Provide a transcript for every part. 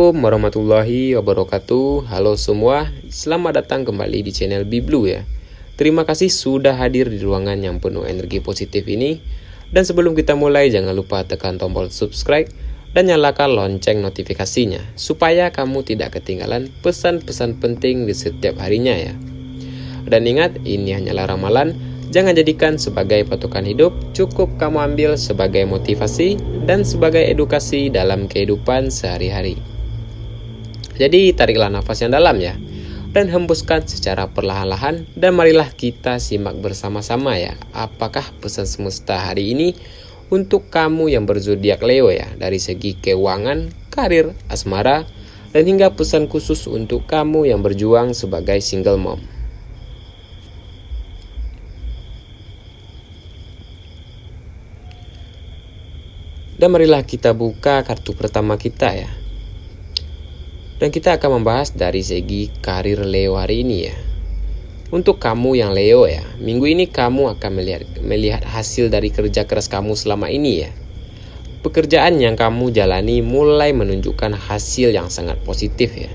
Assalamualaikum warahmatullahi wabarakatuh. Halo semua, selamat datang kembali di channel Biblu ya. Terima kasih sudah hadir di ruangan yang penuh energi positif ini. Dan sebelum kita mulai, jangan lupa tekan tombol subscribe dan nyalakan lonceng notifikasinya supaya kamu tidak ketinggalan pesan-pesan penting di setiap harinya ya. Dan ingat, ini hanyalah ramalan, jangan jadikan sebagai patokan hidup, cukup kamu ambil sebagai motivasi dan sebagai edukasi dalam kehidupan sehari-hari. Jadi tariklah nafas yang dalam ya, dan hembuskan secara perlahan-lahan, dan marilah kita simak bersama-sama ya, apakah pesan semesta hari ini untuk kamu yang berzodiak Leo ya, dari segi keuangan, karir, asmara, dan hingga pesan khusus untuk kamu yang berjuang sebagai single mom. Dan marilah kita buka kartu pertama kita ya. Dan kita akan membahas dari segi karir Leo hari ini ya. Untuk kamu yang Leo ya, minggu ini kamu akan melihat hasil dari kerja keras kamu selama ini ya. Pekerjaan yang kamu jalani mulai menunjukkan hasil yang sangat positif ya.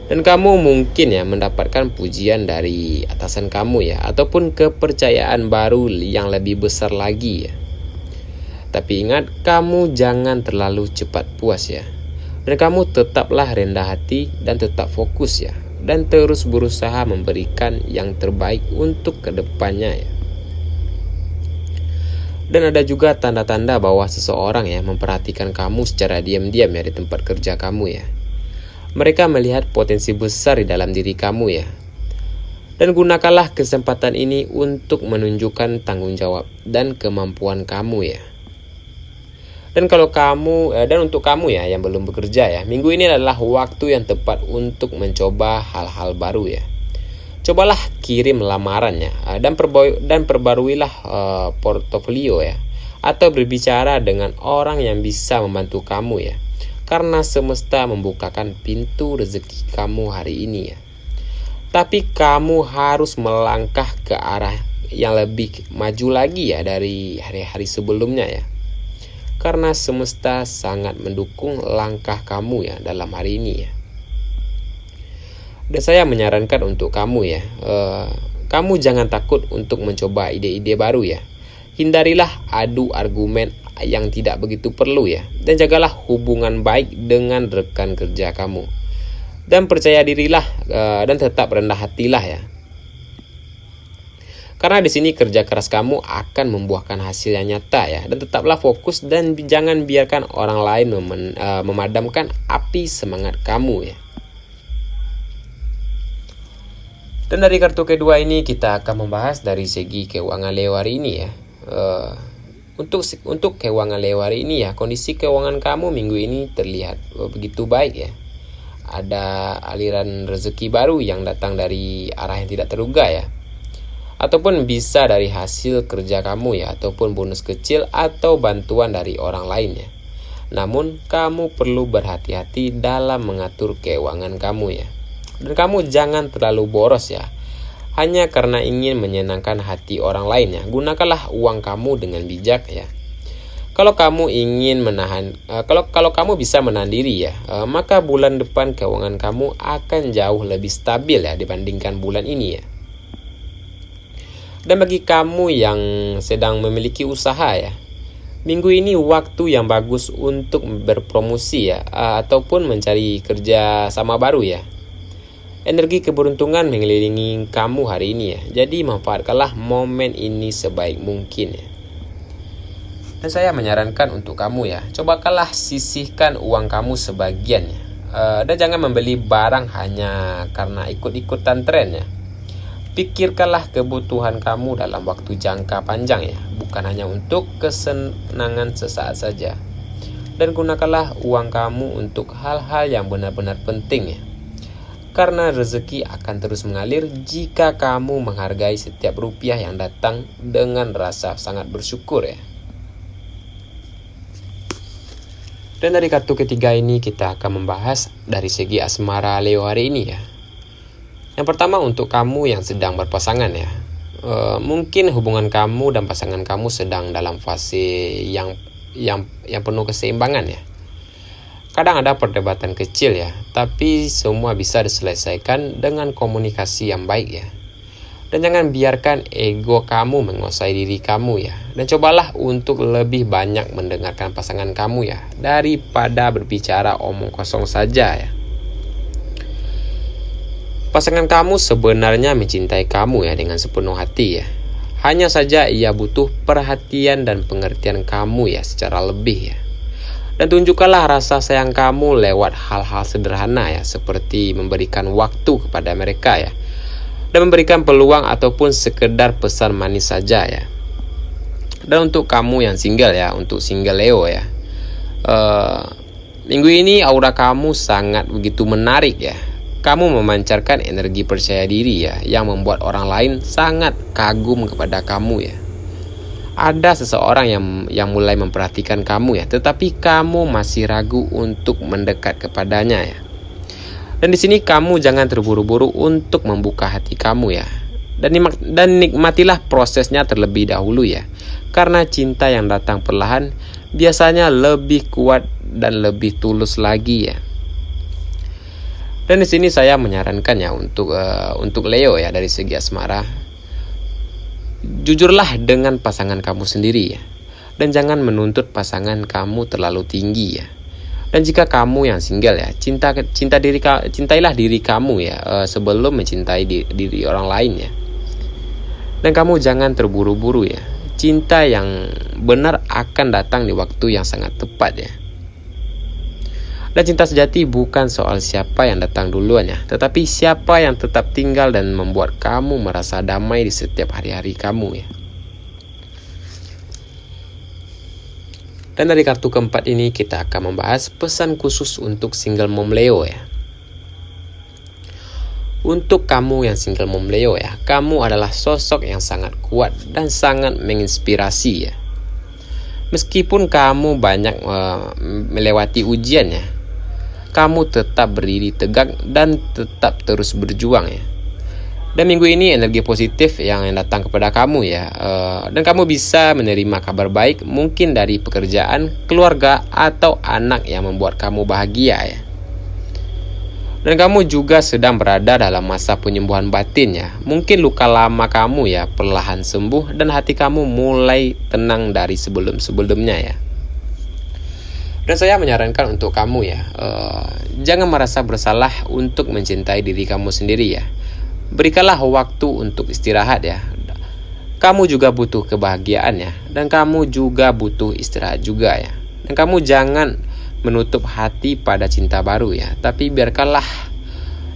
Dan kamu mungkin ya mendapatkan pujian dari atasan kamu ya, ataupun kepercayaan baru yang lebih besar lagi ya. Tapi ingat, kamu jangan terlalu cepat puas ya. Dan kamu tetaplah rendah hati dan tetap fokus ya. Dan terus berusaha memberikan yang terbaik untuk kedepannya ya. Dan ada juga tanda-tanda bahwa seseorang ya memperhatikan kamu secara diam-diam ya di tempat kerja kamu ya. Mereka melihat potensi besar di dalam diri kamu ya. Dan gunakanlah kesempatan ini untuk menunjukkan tanggung jawab dan kemampuan kamu ya. Dan untuk kamu ya yang belum bekerja ya, minggu ini adalah waktu yang tepat untuk mencoba hal-hal baru ya. Cobalah kirim lamarannya dan perbaruilah portofolio ya, atau berbicara dengan orang yang bisa membantu kamu ya. Karena semesta membukakan pintu rezeki kamu hari ini ya. Tapi kamu harus melangkah ke arah yang lebih maju lagi ya dari hari-hari sebelumnya ya. Karena semesta sangat mendukung langkah kamu ya dalam hari ini ya. Dan saya menyarankan untuk kamu ya, kamu jangan takut untuk mencoba ide-ide baru ya. Hindarilah adu argumen yang tidak begitu perlu ya. Dan jagalah hubungan baik dengan rekan kerja kamu. Dan percaya dirilah dan tetap rendah hatilah ya. Karena di sini kerja keras kamu akan membuahkan hasil yang nyata ya. Dan tetaplah fokus dan jangan biarkan orang lain memadamkan api semangat kamu ya. Dan dari kartu kedua ini kita akan membahas dari segi keuangan Leo hari ini ya. Untuk keuangan Leo hari ini ya, kondisi keuangan kamu minggu ini terlihat begitu baik ya. Ada aliran rezeki baru yang datang dari arah yang tidak terduga ya. Ataupun bisa dari hasil kerja kamu ya, ataupun bonus kecil atau bantuan dari orang lain ya. Namun kamu perlu berhati-hati dalam mengatur keuangan kamu ya. Dan kamu jangan terlalu boros ya, hanya karena ingin menyenangkan hati orang lain ya. Gunakanlah uang kamu dengan bijak ya. Kalau kamu bisa menahan diri ya, maka bulan depan keuangan kamu akan jauh lebih stabil ya dibandingkan bulan ini ya. Dan bagi kamu yang sedang memiliki usaha ya, minggu ini waktu yang bagus untuk berpromosi ya, ataupun mencari kerja sama baru ya. Energi keberuntungan mengelilingi kamu hari ini ya. Jadi manfaatkanlah momen ini sebaik mungkin ya. Dan saya menyarankan untuk kamu ya, cobakanlah sisihkan uang kamu sebagian ya. Dan jangan membeli barang hanya karena ikut-ikutan tren ya. Pikirkanlah kebutuhan kamu dalam waktu jangka panjang ya, bukan hanya untuk kesenangan sesaat saja. Dan gunakanlah uang kamu untuk hal-hal yang benar-benar penting ya. Karena rezeki akan terus mengalir jika kamu menghargai setiap rupiah yang datang dengan rasa sangat bersyukur ya. Dan dari kartu ketiga ini kita akan membahas dari segi asmara Leo hari ini ya. Yang pertama untuk kamu yang sedang berpasangan ya. Mungkin hubungan kamu dan pasangan kamu sedang dalam fase yang penuh keseimbangan ya. Kadang ada perdebatan kecil ya, tapi semua bisa diselesaikan dengan komunikasi yang baik ya. Dan jangan biarkan ego kamu menguasai diri kamu ya. Dan cobalah untuk lebih banyak mendengarkan pasangan kamu ya, daripada berbicara omong kosong saja ya. Pasangan kamu sebenarnya mencintai kamu ya dengan sepenuh hati ya. Hanya saja ia butuh perhatian dan pengertian kamu ya secara lebih ya. Dan tunjukkanlah rasa sayang kamu lewat hal-hal sederhana ya, seperti memberikan waktu kepada mereka ya, dan memberikan peluang ataupun sekedar pesan manis saja ya. Dan untuk kamu yang single ya, untuk single Leo ya, minggu ini aura kamu sangat begitu menarik ya. Kamu memancarkan energi percaya diri ya, yang membuat orang lain sangat kagum kepada kamu ya. Ada seseorang yang mulai memperhatikan kamu ya, tetapi kamu masih ragu untuk mendekat kepadanya ya. Dan di sini kamu jangan terburu-buru untuk membuka hati kamu ya. Dan nikmatilah prosesnya terlebih dahulu ya. Karena cinta yang datang perlahan biasanya lebih kuat dan lebih tulus lagi ya. Dan di sini saya menyarankan ya untuk Leo ya, dari segi asmara, jujurlah dengan pasangan kamu sendiri ya, dan jangan menuntut pasangan kamu terlalu tinggi ya. Dan jika kamu yang single ya, cintailah diri kamu ya, sebelum mencintai diri orang lain ya. Dan kamu jangan terburu-buru ya. Cinta yang benar akan datang di waktu yang sangat tepat ya. Dan cinta sejati bukan soal siapa yang datang duluan ya, tetapi siapa yang tetap tinggal dan membuat kamu merasa damai di setiap hari-hari kamu ya. Dan dari kartu keempat ini kita akan membahas pesan khusus untuk single mom Leo ya. Untuk kamu yang single mom Leo ya, kamu adalah sosok yang sangat kuat dan sangat menginspirasi ya. Meskipun kamu banyak melewati ujian ya, kamu tetap berdiri tegak dan tetap terus berjuang ya. Dan minggu ini energi positif yang datang kepada kamu ya, dan kamu bisa menerima kabar baik, mungkin dari pekerjaan, keluarga, atau anak yang membuat kamu bahagia ya. Dan kamu juga sedang berada dalam masa penyembuhan batin ya. Mungkin luka lama kamu ya perlahan sembuh dan hati kamu mulai tenang dari sebelum-sebelumnya ya. Dan saya menyarankan untuk kamu ya, jangan merasa bersalah untuk mencintai diri kamu sendiri ya. Berikanlah waktu untuk istirahat ya. Kamu juga butuh kebahagiaan ya, dan kamu juga butuh istirahat juga ya. Dan kamu jangan menutup hati pada cinta baru ya, tapi biarkanlah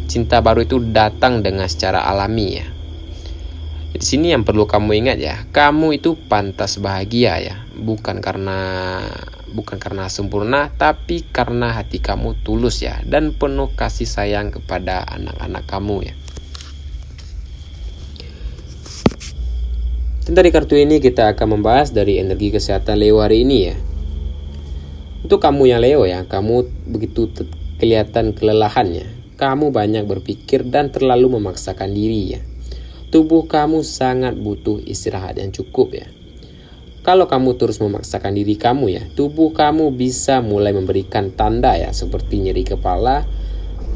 cinta baru itu datang dengan secara alami ya. Di sini yang perlu kamu ingat ya, kamu itu pantas bahagia ya, bukan karena sempurna, tapi karena hati kamu tulus ya, dan penuh kasih sayang kepada anak-anak kamu ya. Dan dari kartu ini kita akan membahas dari energi kesehatan Leo hari ini ya. Untuk kamu yang Leo ya, kamu begitu kelihatan kelelahannya. Kamu banyak berpikir dan terlalu memaksakan diri ya. Tubuh kamu sangat butuh istirahat yang cukup ya. Kalau kamu terus memaksakan diri kamu ya, tubuh kamu bisa mulai memberikan tanda ya, seperti nyeri kepala,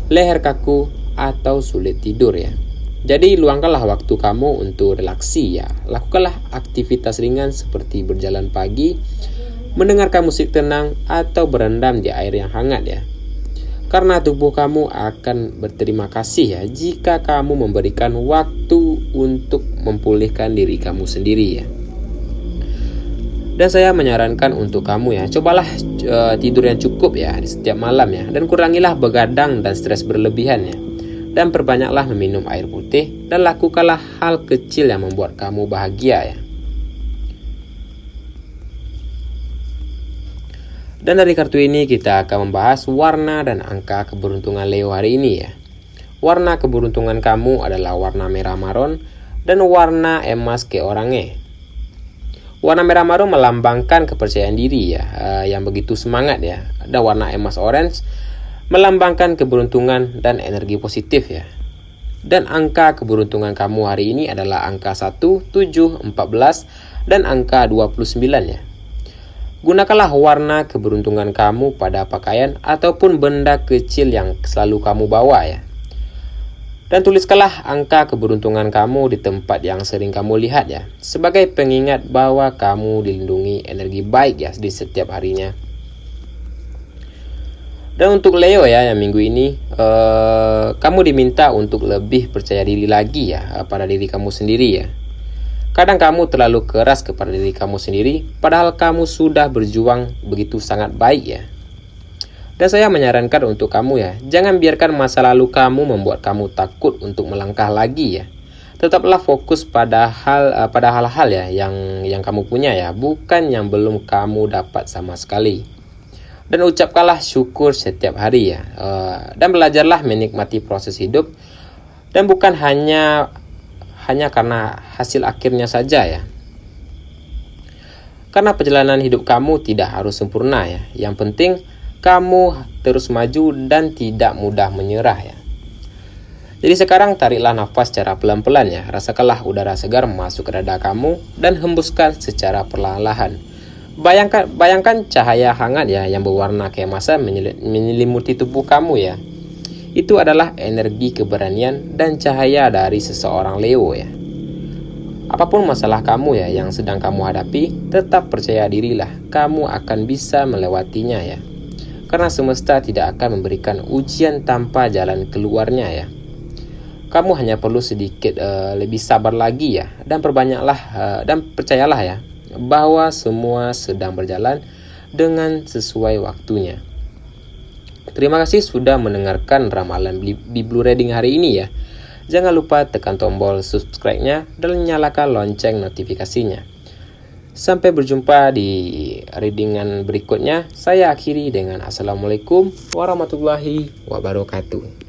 leher kaku, atau sulit tidur ya. Jadi luangkanlah waktu kamu untuk relaksi ya. Lakukanlah aktivitas ringan seperti berjalan pagi, mendengarkan musik tenang, atau berendam di air yang hangat ya. Karena tubuh kamu akan berterima kasih ya jika kamu memberikan waktu untuk memulihkan diri kamu sendiri ya. Dan saya menyarankan untuk kamu ya, cobalah tidur yang cukup ya di setiap malam ya, dan kurangilah begadang dan stres berlebihan ya. Dan perbanyaklah meminum air putih, dan lakukanlah hal kecil yang membuat kamu bahagia ya. Dan dari kartu ini kita akan membahas warna dan angka keberuntungan Leo hari ini ya. Warna keberuntungan kamu adalah warna merah maron dan warna emas ke oranye. Warna merah maron melambangkan kepercayaan diri ya, yang begitu semangat ya. Dan warna emas orange melambangkan keberuntungan dan energi positif ya. Dan angka keberuntungan kamu hari ini adalah angka 1, 7, 14, dan angka 29 ya. Gunakanlah warna keberuntungan kamu pada pakaian ataupun benda kecil yang selalu kamu bawa ya. Dan tuliskanlah angka keberuntungan kamu di tempat yang sering kamu lihat ya, sebagai pengingat bahwa kamu dilindungi energi baik ya di setiap harinya. Dan untuk Leo ya, yang minggu ini kamu diminta untuk lebih percaya diri lagi ya pada diri kamu sendiri ya. Kadang kamu terlalu keras kepada diri kamu sendiri, padahal kamu sudah berjuang begitu sangat baik ya. Dan saya menyarankan untuk kamu ya, jangan biarkan masa lalu kamu membuat kamu takut untuk melangkah lagi ya. Tetaplah fokus pada hal-hal ya yang kamu punya ya, bukan yang belum kamu dapat sama sekali. Dan ucapkanlah syukur setiap hari ya. Dan belajarlah menikmati proses hidup, dan bukan hanya karena hasil akhirnya saja ya. Karena perjalanan hidup kamu tidak harus sempurna ya. Yang penting kamu terus maju dan tidak mudah menyerah ya. Jadi sekarang tariklah nafas secara pelan-pelan ya. Rasakanlah udara segar masuk ke dada kamu dan hembuskan secara perlahan-lahan. Bayangkan cahaya hangat ya yang berwarna keemasan menyelimuti tubuh kamu ya. Itu adalah energi keberanian dan cahaya dari seseorang Leo ya. Apapun masalah kamu ya yang sedang kamu hadapi, tetap percaya dirilah, kamu akan bisa melewatinya ya. Karena semesta tidak akan memberikan ujian tanpa jalan keluarnya ya. Kamu hanya perlu sedikit lebih sabar lagi ya, dan percayalah ya bahwa semua sedang berjalan dengan sesuai waktunya. Terima kasih sudah mendengarkan ramalan Blue Reading hari ini ya. Jangan lupa tekan tombol subscribe-nya dan nyalakan lonceng notifikasinya. Sampai berjumpa di readingan berikutnya. Saya akhiri dengan Assalamualaikum warahmatullahi wabarakatuh.